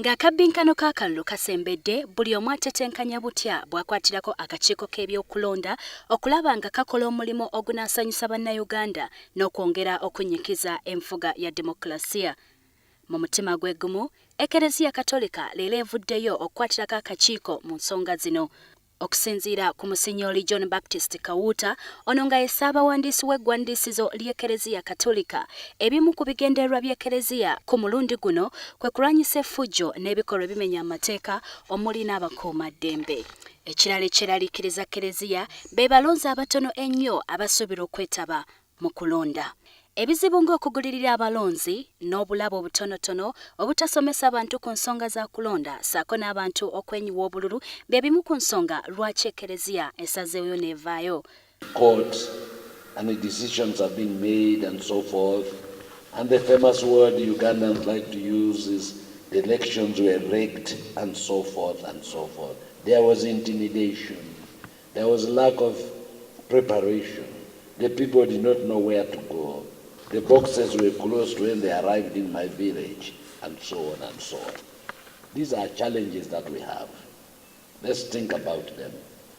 Ng'akabbinkano k'akalulu kasembedde buli omu atetenkanya butya bw'akwatirako akakiiko k'ebyokulonda okulaba nga kakola omulimu ogunaasanyusa bannayuganda n'okwongera okunnyikiza enfuga ya demokrasiya. Mu mutima gw'eggumu, Ekereziya Katolika leero evuddeyo okukwatirako akakiiko mu nsonga zino. Okusinziira ku Musinyooli John Baptist Kawuta, ono nga ye Ssaabawandiisi w'eggwandiisizo ly'Ekereziya Katolika, ebimu ku bigendererwa by'Ekereziya ku mulundi guno kwe kulwanyisa effujjo n'ebikolwa ebimenya amateeka omuli n'abakuumaddembe. Ekirala ekyeraliikiriza Kereziya be balonzi abatono ennyo abasuubira okwetaba mu kulonda. Ebizibu ng'okugulirira abalonzi n'obulabo obutonotono obutasomesa abantu ku nsonga za kulonda ssaako n'abantu okwenyiwa obululu bye bimu ku nsonga lwaki Ekereziya esazeeyo n'evaayo. Court and the decisions are being made and so forth, and the famous word Ugandans like to use is the elections were rigged and so forth and so forth. There was intimidation. There was lack of preparation. The people did not know where to go. The boxes were closed when they arrived in my village, and so on and so on. These are challenges that we have. Let's think about them.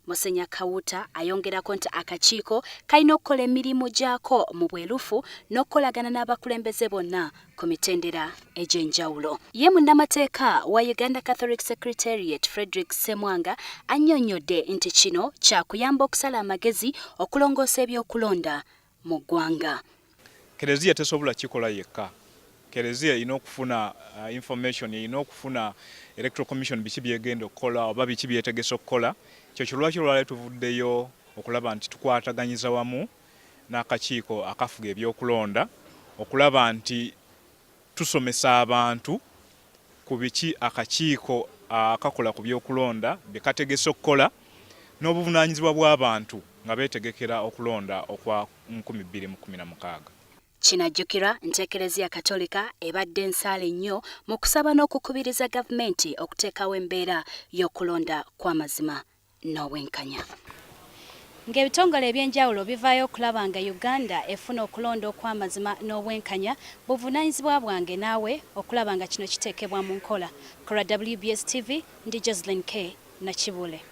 Musenya Kawuta ayongerako nti akakiiko kalina okukola emirimu gyako mu bwerufu n'okukolagana n'abakulembeze bonna ku mitendera egy'enjawulo. Ye munnamateeka wa Uganda Catholic Secretariat Frederick Ssemwanga annyonnyodde nti kino kyakuyamba okusala amagezi okulongoosa ebyokulonda mu ggwanga. Kereziya tesobola kikola yekka. Kereziya erina okufuna information, erina okufuna Electoral Commission biki byegenda okukola oba biki byetegese okukola. Kyekyo lwaki olwaleero tuvuddeyo okulaba nti tukwataganyiza wamu n'akakiiko akafuga ebyokulonda okulaba nti tusomesa abantu ku biki akakiiko akakola ku byokulonda bye kategese okukola n'obuvunaanyizibwa bw'abantu nga beetegekera okulonda okwa 2016. Kinajjukirwa nti Ekereziya Katolika ebadde nsaale nnyo mu kusaba n'okukubiriza gavumenti okuteekawo embeera y'okulonda kw'amazima n'obwenkanya. Ng'ebitongole ebyenjawulo bivaayo okulaba nga Uganda efuna okulonda okw'amazima n'obwenkanya, buvunaanyizibwa bwange naawe okulaba nga kino kiteekebwa mu nkola. Kola WBS TV, ndi Jocelyn K. Nakibule.